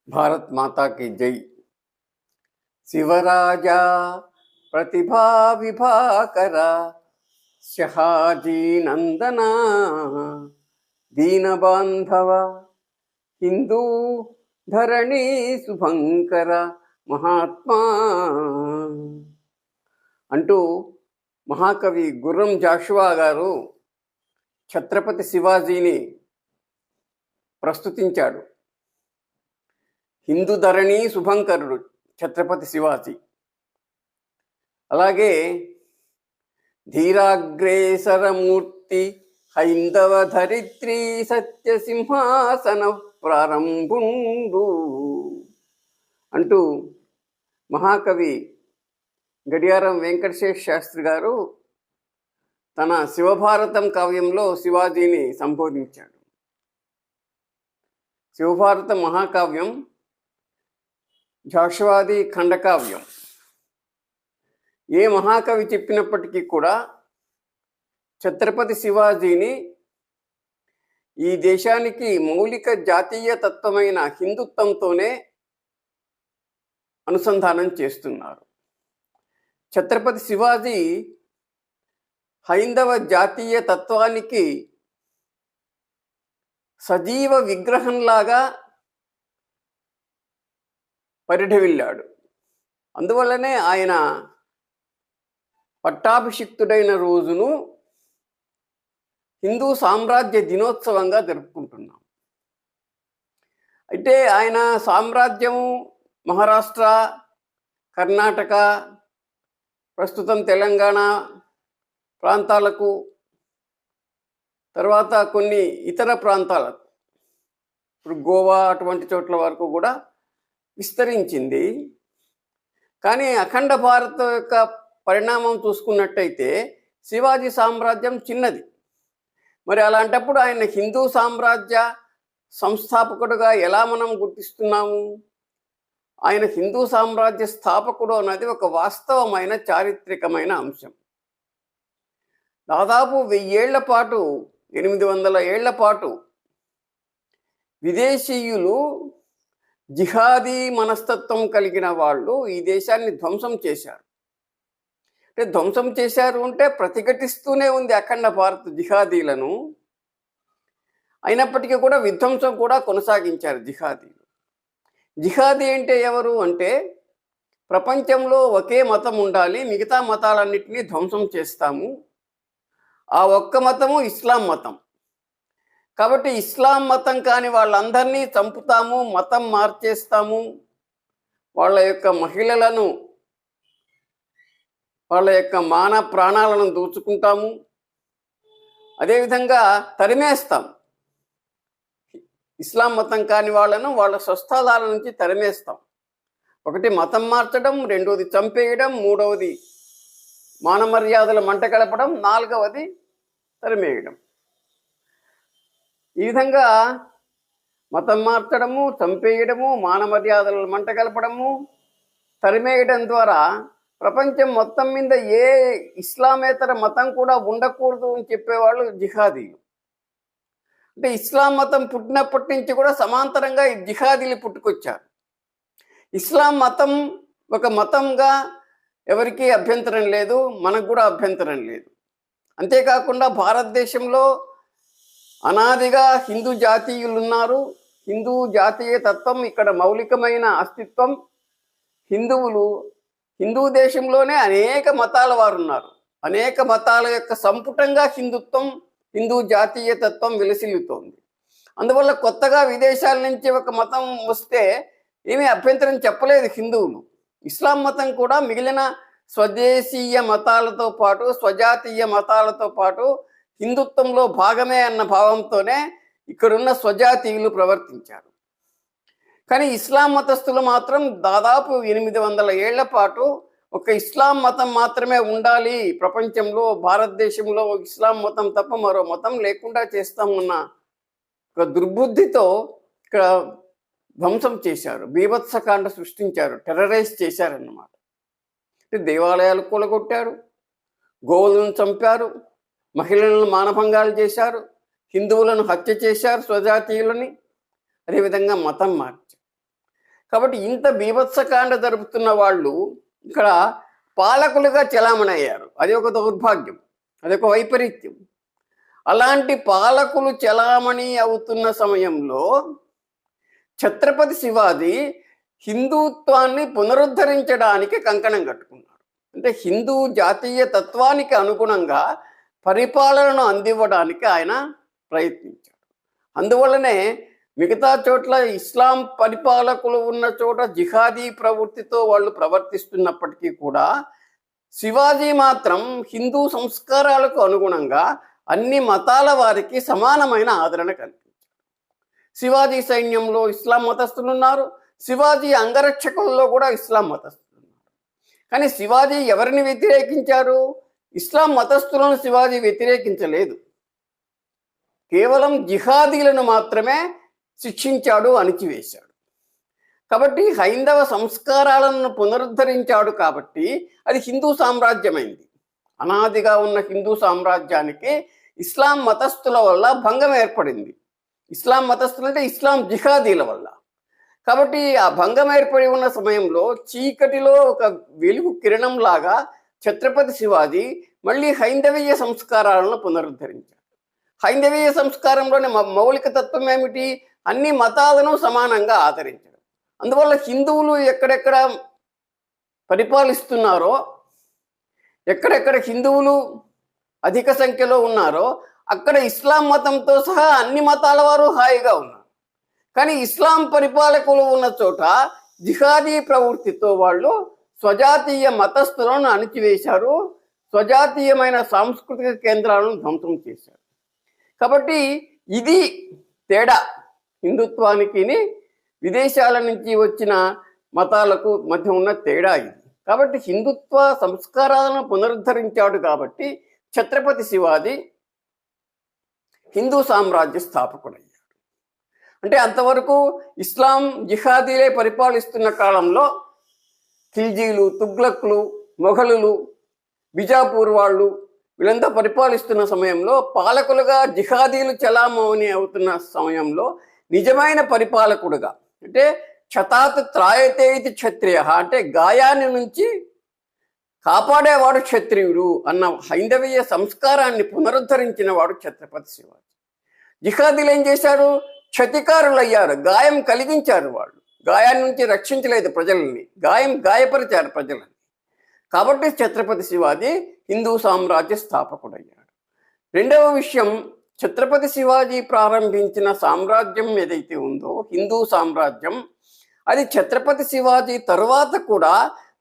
భారత్ మాతా की जय। శివరాజా ప్రతిభా విభాకర శహాజీ నందన దీనబాంధవ హిందూ ధరణి శుభంకర మహాత్మా అంటూ మహాకవి గుర్రం జాషువా గారు ఛత్రపతి శివాజీని ప్రస్తుతించాడు. హిందూ ధరణి శుభంకరుడు ఛత్రపతి శివాజీ. అలాగే ధీరాగ్రేసరమూర్తి హైందవ ధరిత్రి సత్యసింహాసన ప్రారంభుండు అంటూ మహాకవి గడియారం వెంకటశేష్ శాస్త్రి గారు తన శివభారతం కావ్యంలో శివాజీని సంబోధించాడు. శివభారతం మహాకావ్యం జాషువాది ఖండకావ్యం. ఏ మహాకవి చెప్పినప్పటికీ కూడా ఛత్రపతి శివాజీని ఈ దేశానికి మౌలిక జాతీయ తత్వమైన హిందుత్వంతోనే అనుసంధానం చేస్తున్నారు. ఛత్రపతి శివాజీ హైందవ జాతీయ తత్వానికి సజీవ విగ్రహంలాగా పరిఢవిల్లాడు. అందువల్లనే ఆయన పట్టాభిషిక్తుడైన రోజును హిందూ సామ్రాజ్య దినోత్సవంగా జరుపుకుంటున్నాం. అయితే ఆయన సామ్రాజ్యం మహారాష్ట్ర, కర్ణాటక, ప్రస్తుతం తెలంగాణ ప్రాంతాలకు, తర్వాత కొన్ని ఇతర ప్రాంతాలకు, ఇప్పుడు గోవా అటువంటి చోట్ల వరకు కూడా విస్తరించింది. కానీ అఖండ భారత్ యొక్క పరిణామం చూసుకున్నట్టయితే శివాజీ సామ్రాజ్యం చిన్నది. మరి అలాంటప్పుడు ఆయన హిందూ సామ్రాజ్య సంస్థాపకుడుగా ఎలా మనం గుర్తిస్తున్నాము? ఆయన హిందూ సామ్రాజ్య స్థాపకుడు అన్నది ఒక వాస్తవమైన చారిత్రకమైన అంశం. దాదాపు 1000 ఏళ్ల పాటు, 800 ఏళ్ల పాటు విదేశీయులు, జిహాదీ మనస్తత్వం కలిగిన వాళ్ళు ఈ దేశాన్ని ధ్వంసం చేశారు. అంటే ధ్వంసం చేశారు అంటే ప్రతిఘటిస్తూనే ఉంది అఖండ భారత్ జిహాదీలను. అయినప్పటికీ కూడా విధ్వంసం కూడా కొనసాగించారు జిహాదీలు. జిహాదీ అంటే ఎవరు అంటే, ప్రపంచంలో ఒకే మతం ఉండాలి, మిగతా మతాలన్నింటినీ ధ్వంసం చేస్తాము, ఆ ఒక్క మతము ఇస్లాం మతం. కాబట్టి ఇస్లాం మతం కాని వాళ్ళందరినీ చంపుతాము, మతం మార్చేస్తాము, వాళ్ళ యొక్క మహిళలను, వాళ్ళ యొక్క మాన ప్రాణాలను దోచుకుంటాము, అదేవిధంగా తరిమేస్తాం. ఇస్లాం మతం కాని వాళ్ళను వాళ్ళ స్వస్థలాల నుంచి తరిమేస్తాం. ఒకటి మతం మార్చడం, రెండవది చంపేయడం, మూడవది మాన మర్యాదల మంట కలపడం, నాలుగవది తరిమేయడం. ఈ విధంగా మతం మార్చడము, చంపేయడము, మాన మర్యాదలను మంట కలపడము, తరిమేయడం ద్వారా ప్రపంచం మొత్తం మీద ఏ ఇస్లామేతర మతం కూడా ఉండకూడదు అని చెప్పేవాళ్ళు జిహాదీలు. అంటే ఇస్లాం మతం పుట్టినప్పటి నుంచి కూడా సమాంతరంగా ఈ జిహాదీలు పుట్టుకొచ్చారు. ఇస్లాం మతం ఒక మతంగా ఎవరికీ అభ్యంతరం లేదు, మనకు కూడా అభ్యంతరం లేదు. అంతేకాకుండా భారతదేశంలో అనాదిగా హిందూ జాతీయులు ఉన్నారు. హిందూ జాతీయ తత్వం ఇక్కడ మౌలికమైన అస్తిత్వం. హిందూ దేశంలోనే అనేక మతాల వారు ఉన్నారు. అనేక మతాల యొక్క సంపుటంగా హిందుత్వం, హిందూ జాతీయ తత్వం విలసిల్లుతోంది. అందువల్ల కొత్తగా విదేశాల నుంచి ఒక మతం వస్తే ఏమీ అభ్యంతరం చెప్పలేదు హిందువులు. ఇస్లాం మతం కూడా మిగిలిన స్వదేశీయ మతాలతో పాటు, స్వజాతీయ మతాలతో పాటు హిందుత్వంలో భాగమే అన్న భావంతోనే ఇక్కడున్న స్వజాతీయులు ప్రవర్తించారు. కానీ ఇస్లాం మతస్థులు మాత్రం దాదాపు 800 ఏళ్ల పాటు ఒక ఇస్లాం మతం మాత్రమే ఉండాలి ప్రపంచంలో, భారతదేశంలో ఇస్లాం మతం తప్ప మరో మతం లేకుండా చేస్తామన్న ఒక దుర్బుద్ధితో ఇక్కడ ధ్వంసం చేశారు, బీభత్సకాండ సృష్టించారు, టెర్రరైజ్ చేశారన్నమాట. దేవాలయాలు కూలగొట్టారు, గోవులను చంపారు, మహిళలను మానభంగాలు చేశారు, హిందువులను హత్య చేశారు, స్వజాతీయులని. అదేవిధంగా మతం మార్చారు. కాబట్టి ఇంత బీభత్సకాండ జరుపుతున్న వాళ్ళు ఇక్కడ పాలకులుగా చలామణి అయ్యారు. అది ఒక దౌర్భాగ్యం, అదొక వైపరీత్యం. అలాంటి పాలకులు చలామణి అవుతున్న సమయంలో ఛత్రపతి శివాజీ హిందుత్వాన్ని పునరుద్ధరించడానికి కంకణం కట్టుకున్నాడు. అంటే హిందూ జాతీయ తత్వానికి అనుగుణంగా పరిపాలనను అందివ్వడానికి ఆయన ప్రయత్నించాడు. అందువల్లనే మిగతా చోట్ల ఇస్లాం పరిపాలకులు ఉన్న చోట జిహాదీ ప్రవృత్తితో వాళ్ళు ప్రవర్తిస్తున్నప్పటికీ కూడా శివాజీ మాత్రం హిందూ సంస్కారాలకు అనుగుణంగా అన్ని మతాల వారికి సమానమైన ఆదరణ కల్పించారు. శివాజీ సైన్యంలో ఇస్లాం మతస్థులు ఉన్నారు, శివాజీ అంగరక్షకుల్లో కూడా ఇస్లాం మతస్థులు ఉన్నారు. కానీ శివాజీ ఎవరిని వ్యతిరేకించారు? ఇస్లాం మతస్థులను శివాజీ వ్యతిరేకించలేదు. కేవలం జిహాదీలను మాత్రమే శిక్షించాడు, అణిచివేశాడు. కాబట్టి హైందవ సంస్కారాలను పునరుద్ధరించాడు. కాబట్టి అది హిందూ సామ్రాజ్యమైంది. అనాదిగా ఉన్న హిందూ సామ్రాజ్యానికి ఇస్లాం మతస్థుల వల్ల భంగం ఏర్పడింది. ఇస్లాం మతస్థులు అంటే ఇస్లాం జిహాదీల వల్ల. కాబట్టి ఆ భంగం ఏర్పడి ఉన్న సమయంలో చీకటిలో ఒక వెలుగు కిరణం లాగా ఛత్రపతి శివాజీ మళ్ళీ హైందవీయ సంస్కారాలను పునరుద్ధరించాడు. హైందవీయ సంస్కారంలోని మౌలిక తత్వం ఏమిటి? అన్ని మతాలను సమానంగా ఆదరించడం. అందువల్ల హిందువులు ఎక్కడెక్కడ పరిపాలిస్తున్నారో, ఎక్కడెక్కడ హిందువులు అధిక సంఖ్యలో ఉన్నారో అక్కడ ఇస్లాం మతంతో సహా అన్ని మతాల వారు హాయిగా ఉన్నారు. కానీ ఇస్లాం పరిపాలకులు ఉన్న చోట జిహాదీ ప్రవృత్తితో వాళ్ళు స్వజాతీయ మతస్థులను అణిచివేశారు, స్వజాతీయమైన సాంస్కృతిక కేంద్రాలను ధ్వంసం చేశారు. కాబట్టి ఇది తేడా హిందుత్వానికి విదేశాల నుంచి వచ్చిన మతాలకు మధ్య ఉన్న తేడా ఇది. కాబట్టి హిందుత్వ సంస్కారాలను పునరుద్ధరించాడు. కాబట్టి ఛత్రపతి శివాజీ హిందూ సామ్రాజ్య స్థాపకుడయ్యాడు. అంటే అంతవరకు ఇస్లాం జిహాదీలే పరిపాలిస్తున్న కాలంలో ఖిల్జీలు, తుగ్లక్లు, మొఘలులు, బిజాపూర్ వాళ్ళు వీళ్ళంతా పరిపాలిస్తున్న సమయంలో పాలకులుగా జిహాదీలు చలామణి అవుతున్న సమయంలో నిజమైన పరిపాలకుడుగా, అంటే క్షతాత్ త్రాయతే ఇది క్షత్రియ, అంటే గాయాన్ని నుంచి కాపాడేవాడు క్షత్రియుడు అన్న హైందవీయ సంస్కారాన్ని పునరుద్ధరించిన వాడు ఛత్రపతి శివాజీ. జిహాదీలు ఏం చేశారు? క్షతికారులు అయ్యారు, గాయం కలిగించారు. వాళ్ళు గాయాన్ని నుంచి రక్షించలేదు ప్రజల్ని, గాయపరిచారు ప్రజలని. కాబట్టి ఛత్రపతి శివాజీ హిందూ సామ్రాజ్య స్థాపకుడయ్యాడు. రెండవ విషయం, ఛత్రపతి శివాజీ ప్రారంభించిన సామ్రాజ్యం ఏదైతే ఉందో హిందూ సామ్రాజ్యం, అది ఛత్రపతి శివాజీ తరువాత కూడా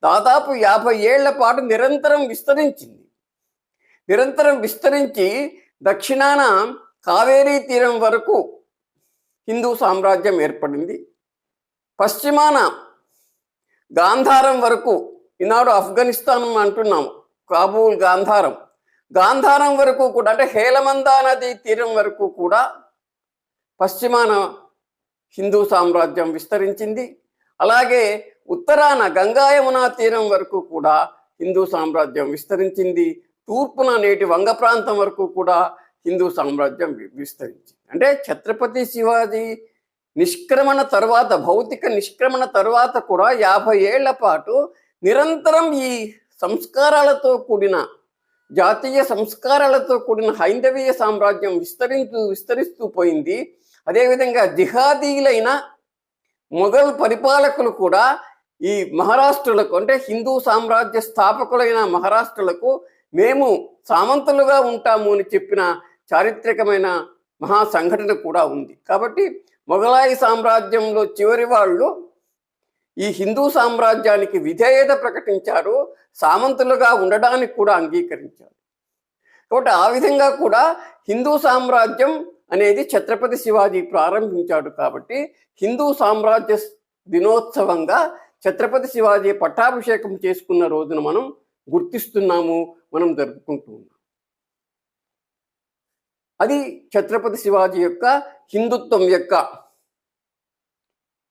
దాదాపు 50 ఏళ్ల పాటు నిరంతరం విస్తరించి దక్షిణాన కావేరీ తీరం వరకు హిందూ సామ్రాజ్యం ఏర్పడింది. పశ్చిమాన గాంధారం వరకు, ఈనాడు ఆఫ్ఘనిస్తాన్ అంటున్నాం, కాబూల్ గాంధారం వరకు కూడా, అంటే హేలమందా నది తీరం వరకు కూడా పశ్చిమాన హిందూ సామ్రాజ్యం విస్తరించింది. అలాగే ఉత్తరాన గంగా యమునా తీరం వరకు కూడా హిందూ సామ్రాజ్యం విస్తరించింది. తూర్పున నేటి వంగ ప్రాంతం వరకు కూడా హిందూ సామ్రాజ్యం విస్తరించింది. అంటే ఛత్రపతి శివాజీ నిష్క్రమణ తర్వాత, భౌతిక నిష్క్రమణ తర్వాత కూడా 50 ఏళ్ల పాటు నిరంతరం ఈ సంస్కారాలతో కూడిన, జాతీయ సంస్కారాలతో కూడిన హైందవీయ సామ్రాజ్యం విస్తరిస్తూ పోయింది. అదేవిధంగా జిహాదీలైన మొఘల్ పరిపాలకులు కూడా ఈ మహారాష్ట్రులకు, అంటే హిందూ సామ్రాజ్య స్థాపకులైన మహారాష్ట్రులకు మేము సామంతులుగా ఉంటాము అని చెప్పిన చారిత్రకమైన మహా సంఘటన కూడా ఉంది. కాబట్టి మొఘలాయి సామ్రాజ్యంలో చివరి వాళ్ళు ఈ హిందూ సామ్రాజ్యానికి విధేయత ప్రకటించారు, సామంతులుగా ఉండడానికి కూడా అంగీకరించారు. కాబట్టి ఆ విధంగా కూడా హిందూ సామ్రాజ్యం అనేది ఛత్రపతి శివాజీ ప్రారంభించాడు. కాబట్టి హిందూ సామ్రాజ్య దినోత్సవంగా ఛత్రపతి శివాజీ పట్టాభిషేకం చేసుకున్న రోజున మనం గుర్తిస్తున్నాము, మనం జరుపుకుంటూ ఉన్నాం. అది ఛత్రపతి శివాజీ యొక్క హిందుత్వం యొక్క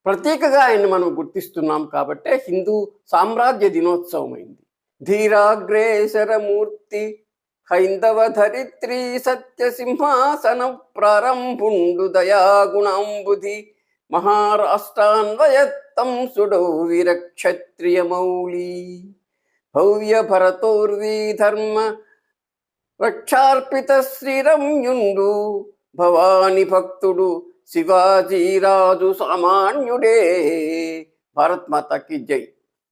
ప్రతీకగా ఆయన్ని మనం గుర్తిస్తున్నాం. కాబట్టే హిందూ సామ్రాజ్య దినోత్సవం అయింది. ధీరాగ్రేసరమూర్తి హైందవ ధరిత్రి సత్య సింహాసన ప్రారంభుండు దయాగుణాంబుధి మహారాష్ట్రాన్వయ దత్తం సుడౌ వీరక్షత్రియ మౌళి భవ్య భరతోర్వీ ధర్మ రక్షార్పిత శ్రీరమ్యుండు భవాని భక్తుడు శివాజీరాజు సామాన్యుడే. భారత్ మాతాకి జై.